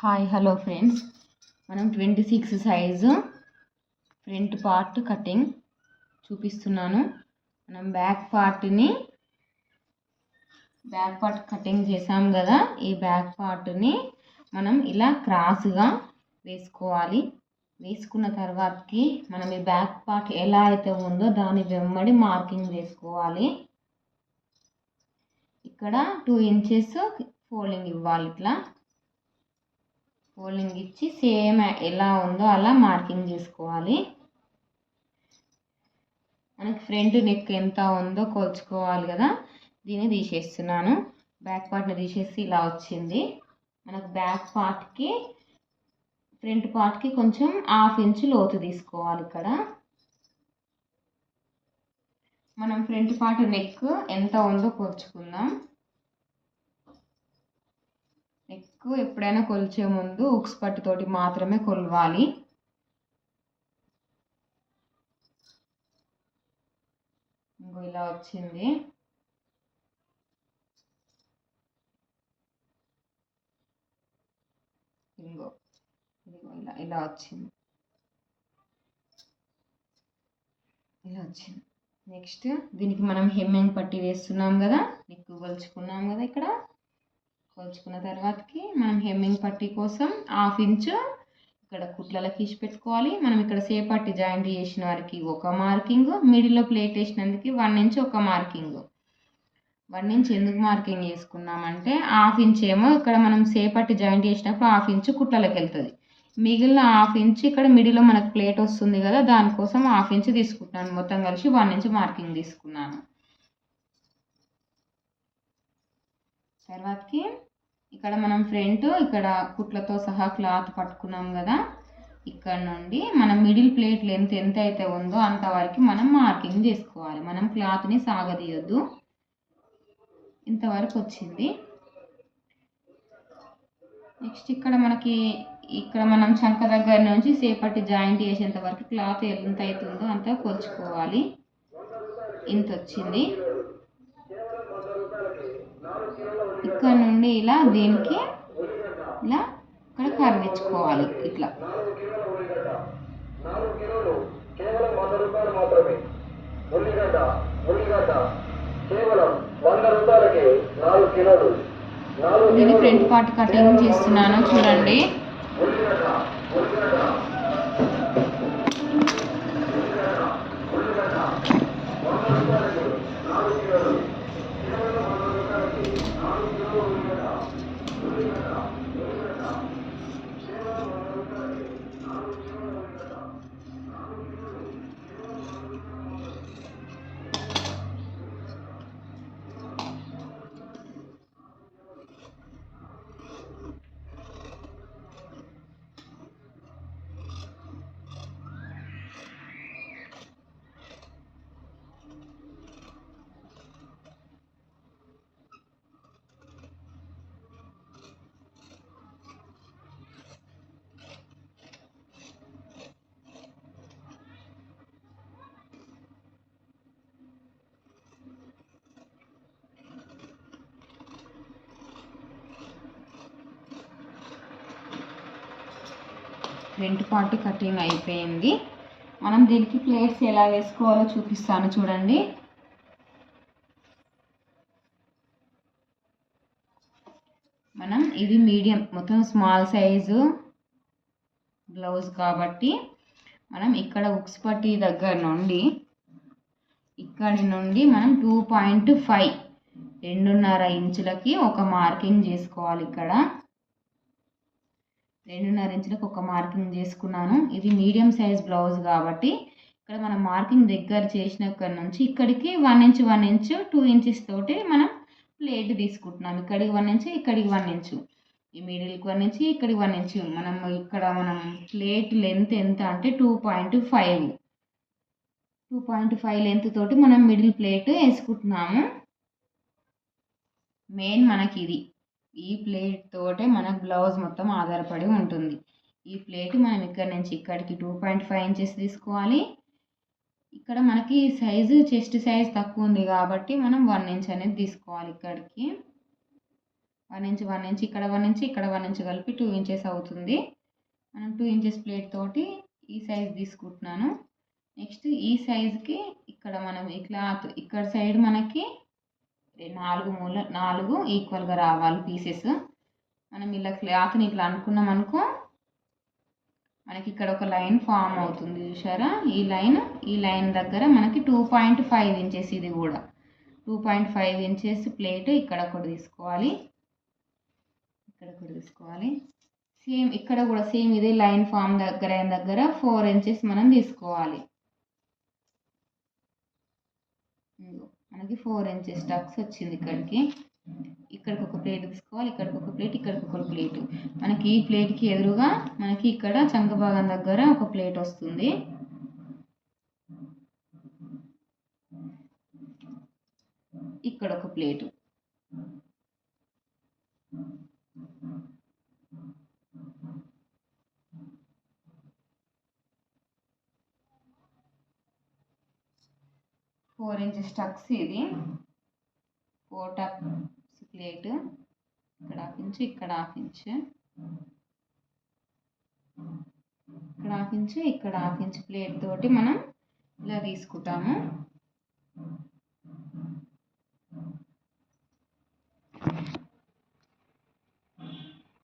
Hi hello friends, మనం 26 size front part cutting చూపిస్తున్నాను. మనం బ్యాక్ పార్ట్ కటింగ్ చేసాం కదా. ఈ బ్యాక్ పార్ట్ని మనం ఇలా క్రాస్గా వేసుకోవాలి. వేసుకున్న తర్వాతకి మనం ఈ బ్యాక్ పార్ట్ ఎలా అయితే ఉందో దాని వెంబడి మార్కింగ్ వేసుకోవాలి. ఇక్కడ 2 ఇంచెస్ ఫోల్డింగ్ ఇవ్వాలి. ఇట్లా ఫోల్డింగ్ ఇచ్చి సేమ్ ఎలా ఉందో అలా మార్కింగ్ చేసుకోవాలి. మనకి ఫ్రంట్ నెక్ ఎంత ఉందో కొలుచుకోవాలి కదా. దీన్ని తీసేస్తున్నాను. బ్యాక్ పార్ట్ని తీసేసి ఇలా వచ్చింది. మనకు బ్యాక్ పార్ట్కి ఫ్రంట్ పార్ట్కి కొంచెం 1/2 ఇంచు లోతు తీసుకోవాలి. ఇక్కడ మనం ఫ్రంట్ పార్ట్ నెక్ ఎంత ఉందో కొలుచుకుందాం. నెక్ ఎప్పుడైనా కొలిచే ముందు ఉక్స్ పట్టితోటి మాత్రమే కొలవాలి. ఇంకో ఇలా వచ్చింది. ఇదిగో ఇలా వచ్చింది. నెక్స్ట్ దీనికి మనం హెమ్మింగ్ పట్టి వేస్తున్నాం కదా. నెక్ కొలుచుకున్నాం కదా. ఇక్కడ కొలుచుకున్న తర్వాతకి మనం హెమ్మింగ్ పట్టి కోసం 1/2 ఇంచు ఇక్కడ కుట్లలకు తీసి పెట్టుకోవాలి. మనం ఇక్కడ సేపట్టి జాయింట్ చేసిన వారికి ఒక మార్కింగ్, మిడిల్లో ప్లేట్ వేసినందుకు 1 ఇంచ్ ఒక మార్కింగ్. 1 ఇంచ్ ఎందుకు మార్కింగ్ చేసుకున్నామంటే 1/2 ఇంచ్ ఏమో ఇక్కడ మనం సేపట్టి జాయింట్ చేసినప్పుడు 1/2 ఇంచు కుట్లలకు వెళ్తుంది. మిగిలిన 1/2 ఇంచ్ ఇక్కడ మిడిల్లో మనకు ప్లేట్ వస్తుంది కదా, దానికోసం 1/2 ఇంచ్ తీసుకుంటున్నాను. మొత్తం కలిసి 1 ఇంచ్ మార్కింగ్ తీసుకున్నాను. తర్వాతకి ఇక్కడ మనం ఫ్రంట్ ఇక్కడ కుట్లతో సహా క్లాత్ పట్టుకున్నాం కదా. ఇక్కడ నుండి మనం మిడిల్ ప్లేట్ లెంత్ ఎంత అయితే ఉందో అంతవరకు మనం మార్కింగ్ చేసుకోవాలి. మనం క్లాత్ని సాగదీయొద్దు. ఇంతవరకు వచ్చింది. నెక్స్ట్ ఇక్కడ మనం చంక దగ్గర నుంచి సేపట్టి జాయింట్ చేసేంత వరకు క్లాత్ ఎంత అవుతుందో అంత కొలుచుకోవాలి. ఇంత వచ్చింది. ఇక్కడ నుండి ఇలా దీనికి ఇలా ఇక్కడ కర్వ్ ఇచ్చుకోవాలి. ఇట్లా నేను ఫ్రంట్ పార్ట్ కటింగ్ చేస్తున్నాను చూడండి. ఫ్రంట్ పార్ట్ కటింగ్ అయిపోయింది. మనం దీనికి ప్లేట్స్ ఎలా వేసుకోవాలో చూపిస్తాను చూడండి. మనం ఇది మీడియం మొత్తం స్మాల్ సైజు బ్లౌజ్ కాబట్టి మనం ఇక్కడ ఉక్స్ పట్టి దగ్గర నుండి ఇక్కడి నుండి మనం 2.5 2.5 ఇంచులకి ఒక మార్కింగ్ చేసుకోవాలి. ఇక్కడ 2.5 ఇంచులకు ఒక మార్కింగ్ చేసుకున్నాను. ఇది మీడియం సైజ్ బ్లౌజ్ కాబట్టి ఇక్కడ మనం మార్కింగ్ దగ్గర చేసినక్కడి నుంచి ఇక్కడికి 1 ఇంచ్ 1 ఇంచ్ 2 ఇంచెస్ తోటి మనం ప్లేట్ తీసుకుంటున్నాం. ఇక్కడికి 1 ఇంచ్ ఇక్కడికి 1 ఇంచ్, ఈ మిడిల్కి 1 ఇంచ్ ఇక్కడికి 1 ఇంచ్. మనం ప్లేట్ లెంత్ ఎంత అంటే 2.5 లెంత్ తోటి మనం మిడిల్ ప్లేట్ వేసుకుంటున్నాము. మెయిన్ మనకి ఇది ఈ ప్లేట్ తోటే మన బ్లౌజ్ మొత్తం ఆధారపడి ఉంటుంది. ఈ ప్లేట్ మనం ఇక్కడ నుంచి ఇక్కడికి 2.5 ఇంచెస్ తీసుకోవాలి. ఇక్కడ మనకి సైజు చెస్ట్ సైజ్ తక్కువ ఉంది కాబట్టి మనం 1 ఇంచ్ అనేది తీసుకోవాలి. ఇక్కడికి 1 ఇంచ్ 1 ఇంచ్ ఇక్కడ 1 ఇంచ్ ఇక్కడ 1 ఇంచ్ కలిపి 2 ఇంచెస్ అవుతుంది. మనం 2 ఇంచెస్ ప్లేట్ తోటి ఈ సైజ్ తీసుకుంటున్నాను. నెక్స్ట్ ఈ సైజ్కి ఇక్కడ మనం ఈ క్లాత్ ఇక్కడ సైడ్ మనకి 4 ఈక్వల్గా రావాలి పీసెస్. మనం ఇలా క్లాత్ని ఇట్లా అనుకున్నాం అనుకో, మనకి ఇక్కడ ఒక లైన్ ఫామ్ అవుతుంది చూసారా. ఈ లైన్ దగ్గర మనకి 2.5 ఇంచెస్, ఇది కూడా 2.5 ఇంచెస్ ప్లేట్ ఇక్కడ ఒకటి తీసుకోవాలి, ఇక్కడ ఒకటి తీసుకోవాలి. సేమ్ ఇక్కడ కూడా సేమ్ ఇదే లైన్ ఫామ్ దగ్గర 4 ఇంచెస్ మనం తీసుకోవాలి. మనకి 4 ఇంచెస్ టక్స్ వచ్చింది. ఇక్కడికి ఒక ప్లేట్ తీసుకోవాలి, ఇక్కడికి ఒక ప్లేట్, ఇక్కడికి ఒక ప్లేట్. మనకి ఈ ప్లేట్కి ఎదురుగా మనకి ఇక్కడ చంక భాగం దగ్గర ఒక ప్లేట్ వస్తుంది. ఇక్కడ ఒక ప్లేటు, ఫోర్ ఇంచెస్ టక్స్, ఇది 4 టక్స్ ప్లేట్. ఇక్కడ హాఫ్ ఇంచ్, ఇక్కడ హాఫ్ ఇంచ్, ఇక్కడ హాఫ్ ఇంచ్, ఇక్కడ హాఫ్ ఇంచ్ ప్లేట్ తోటి మనం ఇలా తీసుకుంటాము.